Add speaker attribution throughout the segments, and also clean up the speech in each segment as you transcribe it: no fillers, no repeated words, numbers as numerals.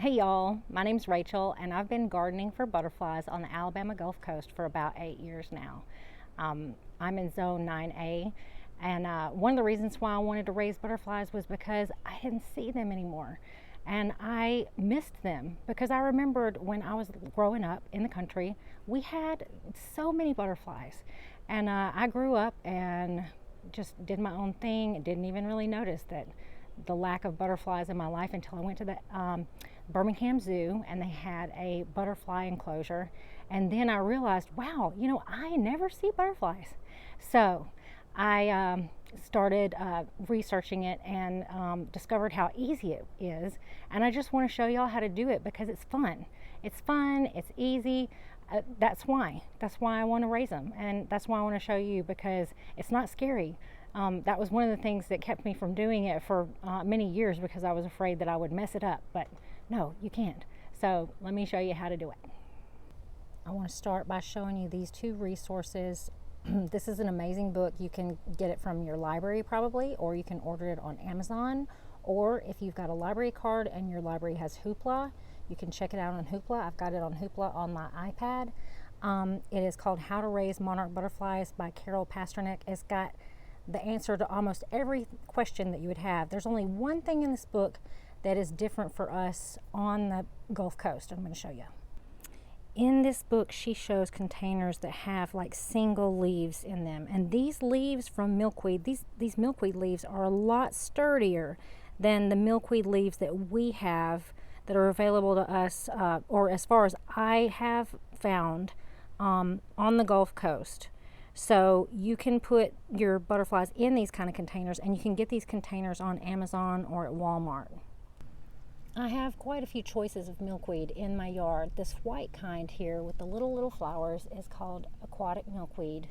Speaker 1: Hey y'all, my name's Rachel and I've been gardening for butterflies on the Alabama Gulf Coast for about 8 years now. I'm in zone 9A, and one of the reasons why I wanted to raise butterflies was because I didn't see them anymore. And I missed them because I remembered when I was growing up in the country, we had so many butterflies. And I grew up and just did my own thing and didn't even really notice that the lack of butterflies in my life until I went to the Birmingham Zoo and they had a butterfly enclosure. And then I realized, wow, I never see butterflies. So I started researching it and discovered how easy it is. And I just want to show y'all how to do it because it's fun. It's fun, it's easy. That's why I want to raise them, and that's why I want to show you, because it's not scary. That was one of the things that kept me from doing it for many years, because I was afraid that I would mess it up. But no, you can't. So let me show you how to do it. I want to start by showing you these two resources. This is an amazing book. You can get it from your library probably, or you can order it on Amazon, or if you've got a library card and your library has Hoopla, you can check it out on Hoopla. I've got it on Hoopla on my iPad. It is called How to Raise Monarch Butterflies by Carol Pasternak. It's got the answer to almost every question that you would have. There's only one thing in this book that is different for us on the Gulf Coast. I'm going to show you. In this book, she shows containers that have like single leaves in them. And these leaves from milkweed, these milkweed leaves are a lot sturdier than the milkweed leaves that we have that are available to us, or as far as I have found, on the Gulf Coast. So you can put your butterflies in these kind of containers, and you can get these containers on Amazon or at Walmart. I have quite a few choices of milkweed in my yard. This white kind here with the little flowers is called aquatic milkweed.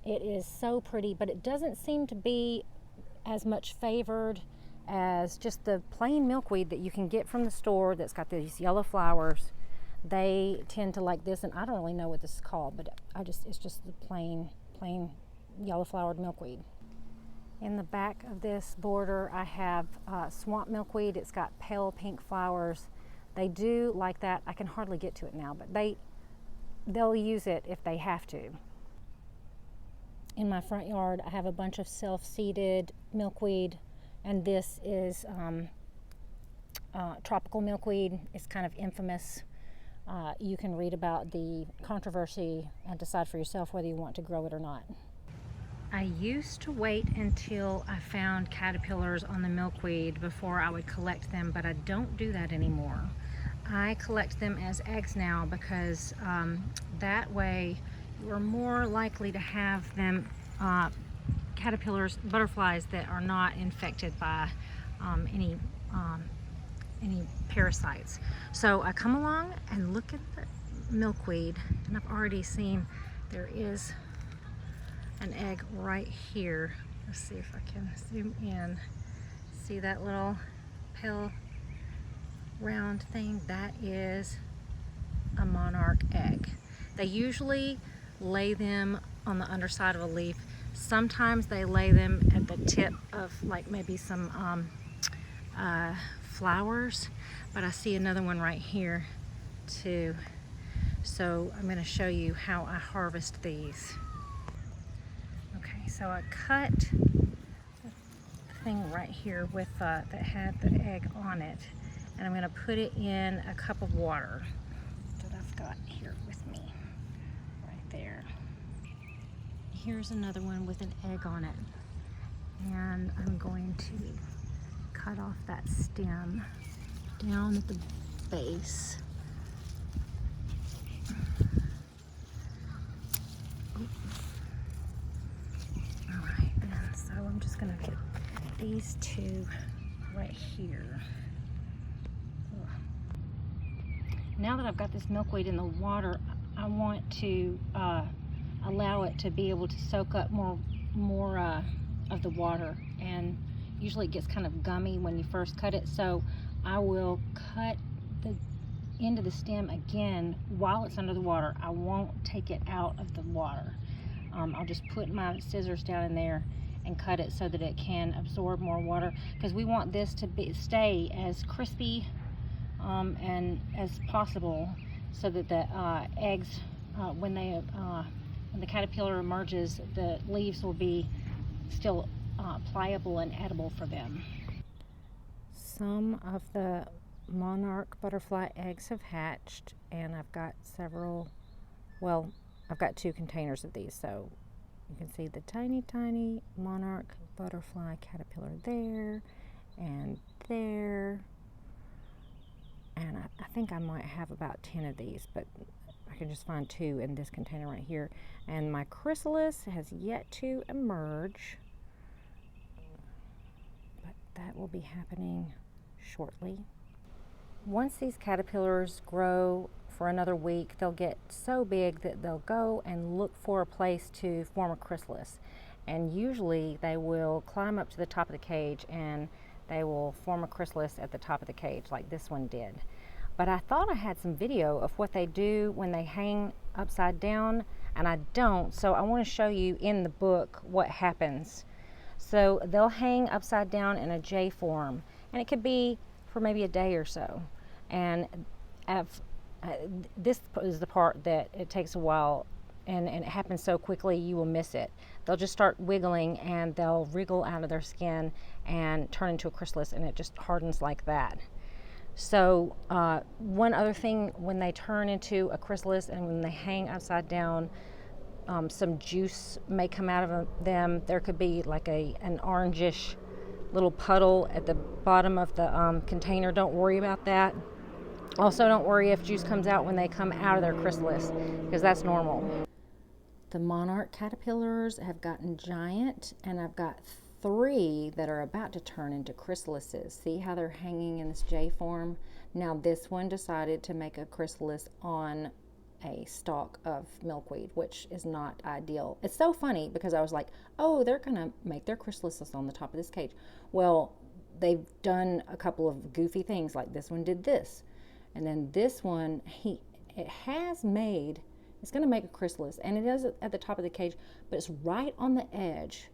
Speaker 1: It is so pretty, but it doesn't seem to be as much favored as just the plain milkweed that you can get from the store that's got these yellow flowers. They tend to like this, and I don't really know what this is called, but it's just the plain yellow flowered milkweed. In the back of this border, I have swamp milkweed. It's got pale pink flowers. They do like that. I can hardly get to it now, but they'll use it if they have to. In my front yard, I have a bunch of self-seeded milkweed, and this is tropical milkweed. It's kind of infamous. You can read about the controversy and decide for yourself whether you want to grow it or not. I used to wait until I found caterpillars on the milkweed before I would collect them, but I don't do that anymore. I collect them as eggs now because that way you're more likely to have them caterpillars, butterflies that are not infected by any parasites. So I come along and look at the milkweed, and I've already seen there is an egg right here. Let's see if I can zoom in. See that little pale round thing? That is a monarch egg. They usually lay them on the underside of a leaf. Sometimes they lay them at the tip of like maybe some flowers, but I see another one right here too. So I'm going to show you how I harvest these. Okay, so I cut the thing right here with that had the egg on it, and I'm going to put it in a cup of water that I've got here with me right there. Here's another one with an egg on it, and I'm going to cut off that stem down at the base. Alright, and so I'm just going to get these two right here. Now that I've got this milkweed in the water, I want to allow it to be able to soak up more of the water, and usually it gets kind of gummy when you first cut it, so I will cut the end of the stem again while it's under the water. I won't take it out of the water. I'll just put my scissors down in there and cut it so that it can absorb more water, because we want this to stay as crispy and as possible, so that the eggs, when the caterpillar emerges, the leaves will be still pliable and edible for them. Some of the monarch butterfly eggs have hatched, and I've got several, well, I've got 2 containers of these, so you can see the tiny monarch butterfly caterpillar there and there, and I think I might have about 10 of these, but I can just find 2 in this container right here. And my chrysalis has yet to emerge, but that will be happening shortly. Once these caterpillars grow for another week, they'll get so big that they'll go and look for a place to form a chrysalis. And usually they will climb up to the top of the cage and they will form a chrysalis at the top of the cage like this one did. But I thought I had some video of what they do when they hang upside down, and I don't, so I want to show you in the book what happens. So they'll hang upside down in a J form, and it could be for maybe a day or so. And this is the part that it takes a while, and it happens so quickly you will miss it. They'll just start wiggling and they'll wriggle out of their skin and turn into a chrysalis, and it just hardens like that. So one other thing, when they turn into a chrysalis and when they hang upside down, some juice may come out of them. There could be like an orangish little puddle at the bottom of the container. Don't worry about that. Also, don't worry if juice comes out when they come out of their chrysalis, because that's normal. The monarch caterpillars have gotten giant, and I've got 3 that are about to turn into chrysalises. See how they're hanging in this J form? Now this one decided to make a chrysalis on a stalk of milkweed, which is not ideal. It's so funny because I was like, oh, they're gonna make their chrysalises on the top of this cage. Well, they've done a couple of goofy things, like this one did this. And then this one, it's going to make a chrysalis, and it is at the top of the cage, but it's right on the edge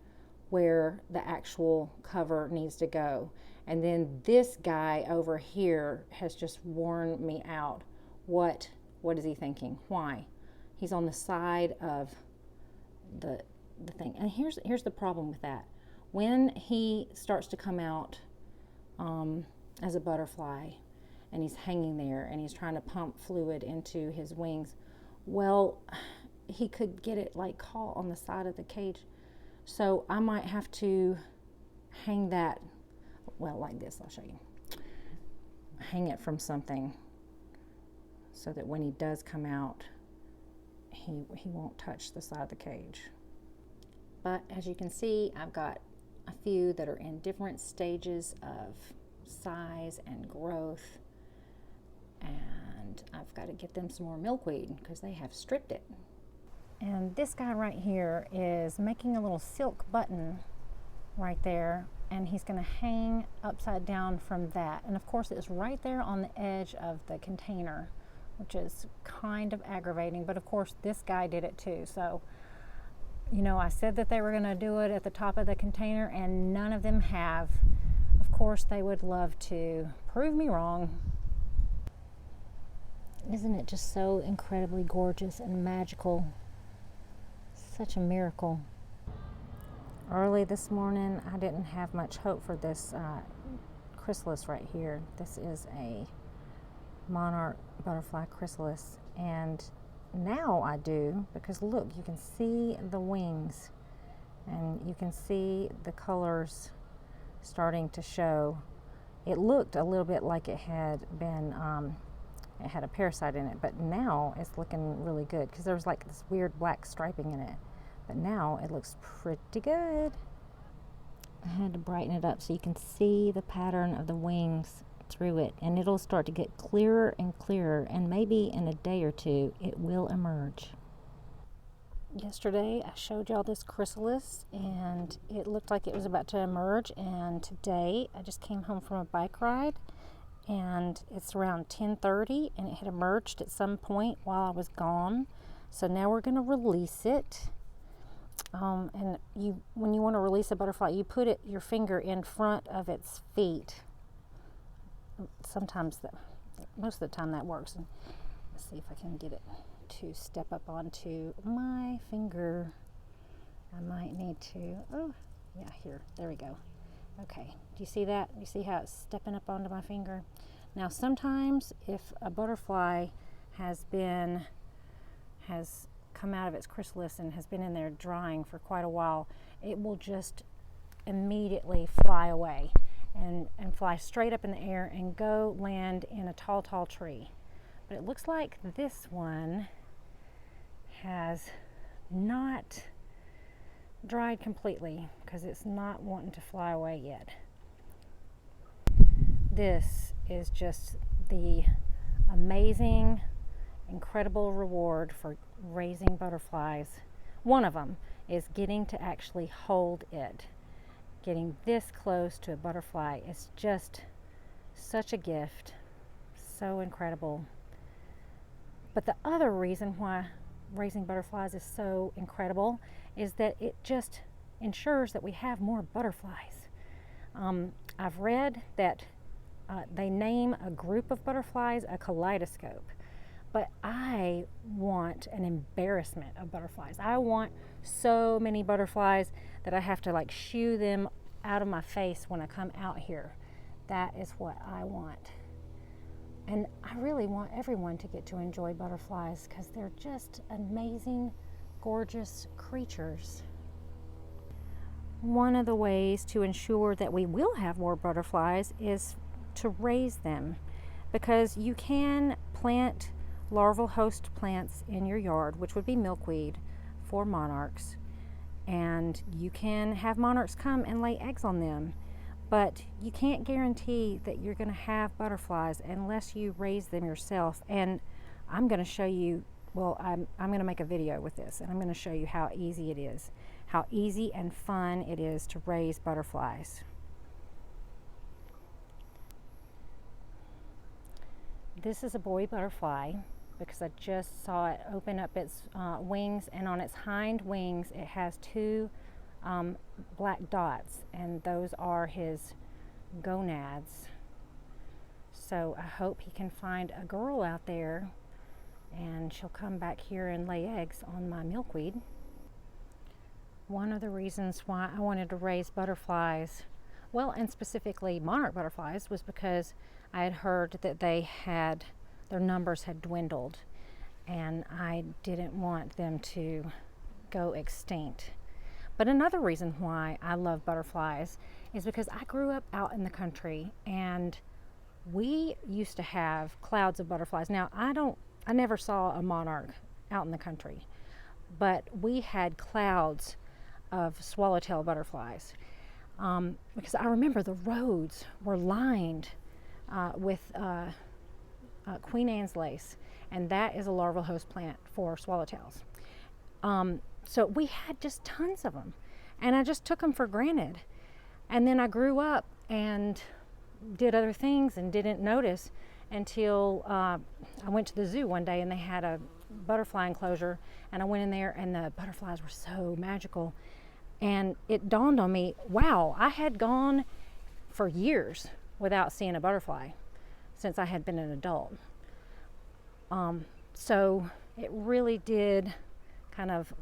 Speaker 1: where the actual cover needs to go. And then this guy over here has just worn me out. What is he thinking? Why? He's on the side of the thing. And here's the problem with that. When he starts to come out as a butterfly, and he's hanging there and he's trying to pump fluid into his wings, well, he could get it like caught on the side of the cage. So I might have to hang that, well, like this, I'll show you. Hang it from something so that when he does come out, he won't touch the side of the cage. But as you can see, I've got a few that are in different stages of size and growth. And I've got to get them some more milkweed because they have stripped it. And this guy right here is making a little silk button right there, and he's going to hang upside down from that. And of course it's right there on the edge of the container, which is kind of aggravating, but of course this guy did it too. So, you know, I said that they were going to do it at the top of the container, and none of them have. Of course they would love to prove me wrong. Isn't it just so incredibly gorgeous and magical? Such a miracle. Early this morning, I didn't have much hope for this chrysalis right here. This is a monarch butterfly chrysalis, and now I do, because look, you can see the wings and you can see the colors starting to show. It looked a little bit like it had been it had a parasite in it, but now it's looking really good because there was like this weird black striping in it, but now it looks pretty good. I had to brighten it up so you can see the pattern of the wings through it, and it'll start to get clearer and clearer, and maybe in a day or 2 it will emerge. Yesterday I showed y'all this chrysalis and it looked like it was about to emerge, and today I just came home from a bike ride and it's around 10:30 and it had emerged at some point while I was gone. So now we're going to release it. And when you want to release a butterfly, you put your finger in front of its feet. Sometimes most of the time that works. And let's see if I can get it to step up onto my finger. I might need to, oh yeah, here, there we go. Okay, do you see that? You see how it's stepping up onto my finger? Now sometimes if a butterfly has come out of its chrysalis and has been in there drying for quite a while, it will just immediately fly away and fly straight up in the air and go land in a tall tree. But it looks like this one has not dried completely because it's not wanting to fly away yet. This is just the amazing, incredible reward for raising butterflies. One of them is getting to actually hold it. Getting this close to a butterfly is just such a gift, so incredible. But the other reason why raising butterflies is so incredible is that it just ensures that we have more butterflies. I've read that they name a group of butterflies a kaleidoscope, but I want an embarrassment of butterflies. I want so many butterflies that I have to like shoo them out of my face when I come out here. That is what I want. And I really want everyone to get to enjoy butterflies because they're just amazing, gorgeous creatures. One of the ways to ensure that we will have more butterflies is to raise them, because you can plant larval host plants in your yard, which would be milkweed for monarchs, and you can have monarchs come and lay eggs on them. But you can't guarantee that you're going to have butterflies unless you raise them yourself. And I'm going to show you, well, I'm going to make a video with this, and I'm going to show you how easy it is, how easy and fun it is to raise butterflies. This is a boy butterfly because I just saw it open up its wings, and on its hind wings it has two black dots, and those are his gonads. So I hope he can find a girl out there and she'll come back here and lay eggs on my milkweed. One of the reasons why I wanted to raise butterflies, well, and specifically monarch butterflies, was because I had heard that their numbers had dwindled, and I didn't want them to go extinct. But another reason why I love butterflies is because I grew up out in the country, and we used to have clouds of butterflies. Now, I never saw a monarch out in the country, but we had clouds of swallowtail butterflies, because I remember the roads were lined with Queen Anne's lace, and that is a larval host plant for swallowtails. So we had just tons of them, and I just took them for granted. And then I grew up and did other things and didn't notice until I went to the zoo one day, and they had a butterfly enclosure, and I went in there, and the butterflies were so magical. And it dawned on me, wow, I had gone for years without seeing a butterfly since I had been an adult. So it really did kind of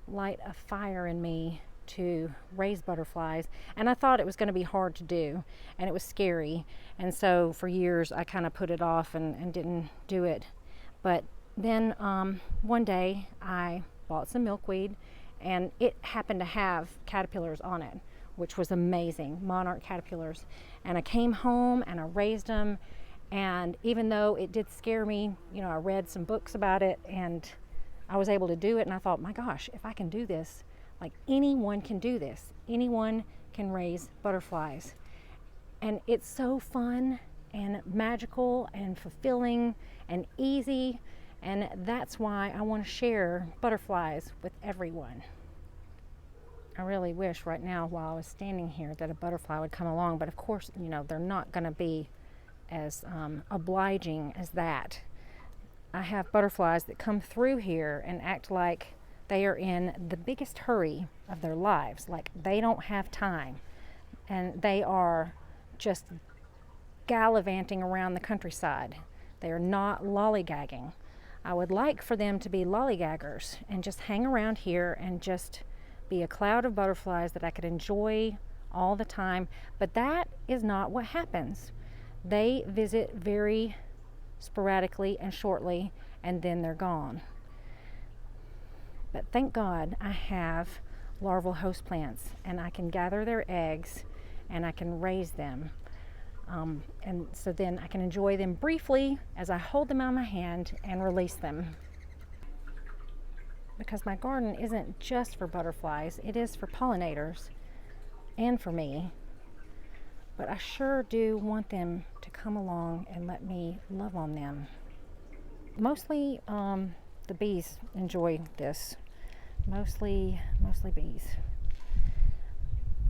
Speaker 1: light a fire in me to raise butterflies, and I thought it was going to be hard to do, and it was scary, and so for years I kind of put it off and didn't do it. But then one day I bought some milkweed, and it happened to have caterpillars on it, which was amazing, monarch caterpillars. And I came home and I raised them, and even though it did scare me, I read some books about it, and I was able to do it, and I thought, my gosh, if I can do this, like anyone can do this. Anyone can raise butterflies. And it's so fun and magical and fulfilling and easy, and that's why I want to share butterflies with everyone. I really wish right now while I was standing here that a butterfly would come along, but of course, they're not going to be as obliging as that. I have butterflies that come through here and act like they are in the biggest hurry of their lives, like they don't have time, and they are just gallivanting around the countryside. They are not lollygagging. I would like for them to be lollygaggers and just hang around here and just be a cloud of butterflies that I could enjoy all the time, but that is not what happens. They visit very sporadically and shortly, and then they're gone. But thank God I have larval host plants, and I can gather their eggs and I can raise them. And so then I can enjoy them briefly as I hold them out of my hand and release them. Because my garden isn't just for butterflies, it is for pollinators and for me. But I sure do want them to come along and let me love on them. Mostly the bees enjoy this. Mostly bees.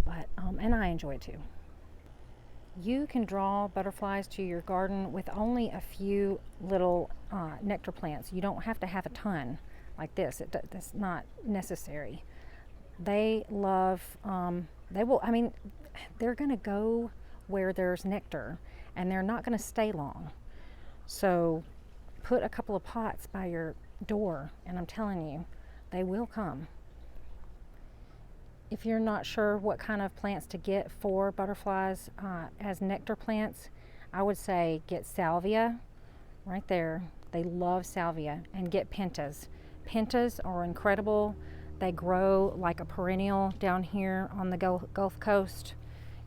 Speaker 1: But and I enjoy it too. You can draw butterflies to your garden with only a few little nectar plants. You don't have to have a ton like this. That's not necessary. They love, they're going to go where there's nectar, and they're not going to stay long. So put a couple of pots by your door, and I'm telling you, they will come. If you're not sure what kind of plants to get for butterflies as nectar plants, I would say get Salvia right there. They love Salvia. And get Pentas. Pentas are incredible. They grow like a perennial down here on the Gulf Coast.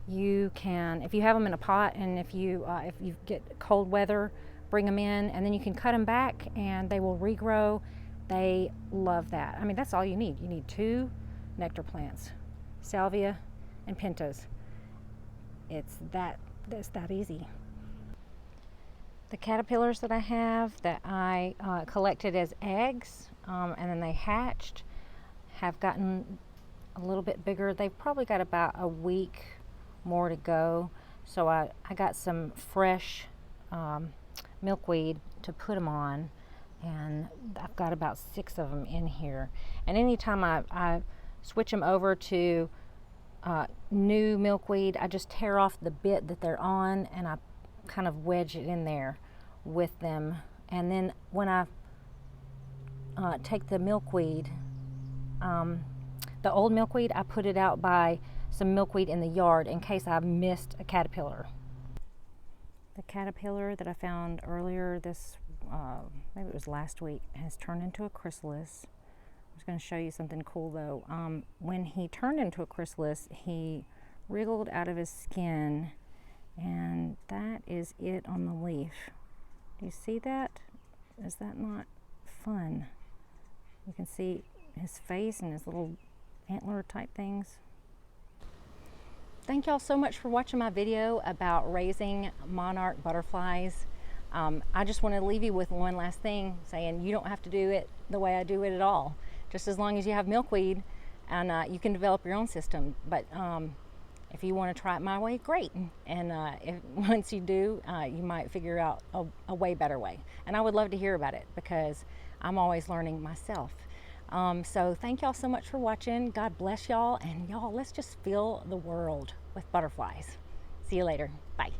Speaker 1: You can, if you have them in a pot, and if you get cold weather, bring them in, and then you can cut them back and they will regrow. They love that. I mean, that's all you need. You need 2 nectar plants, Salvia and Pentas. It's that easy. The caterpillars that I have that I collected as eggs and then they hatched have gotten a little bit bigger. They've probably got about a week more to go. So I got some fresh milkweed to put them on, and I've got about 6 of them in here. And anytime I switch them over to new milkweed, I just tear off the bit that they're on and I kind of wedge it in there with them. And then when I take the milkweed, the old milkweed, I put it out by some milkweed in the yard in case I missed a caterpillar. The caterpillar that I found earlier maybe it was last week, has turned into a chrysalis. I was going to show you something cool though. When he turned into a chrysalis, he wriggled out of his skin, and that is it on the leaf. Do you see that? Is that not fun? You can see his face and his little antler type things. Thank y'all so much for watching my video about raising monarch butterflies. I just want to leave you with one last thing, saying you don't have to do it the way I do it at all. Just as long as you have milkweed, and you can develop your own system. But if you want to try it my way, great. And once you do, you might figure out a way better way. And I would love to hear about it because I'm always learning myself. So thank y'all so much for watching. God bless y'all, and y'all, let's just fill the world with butterflies. See you later. Bye.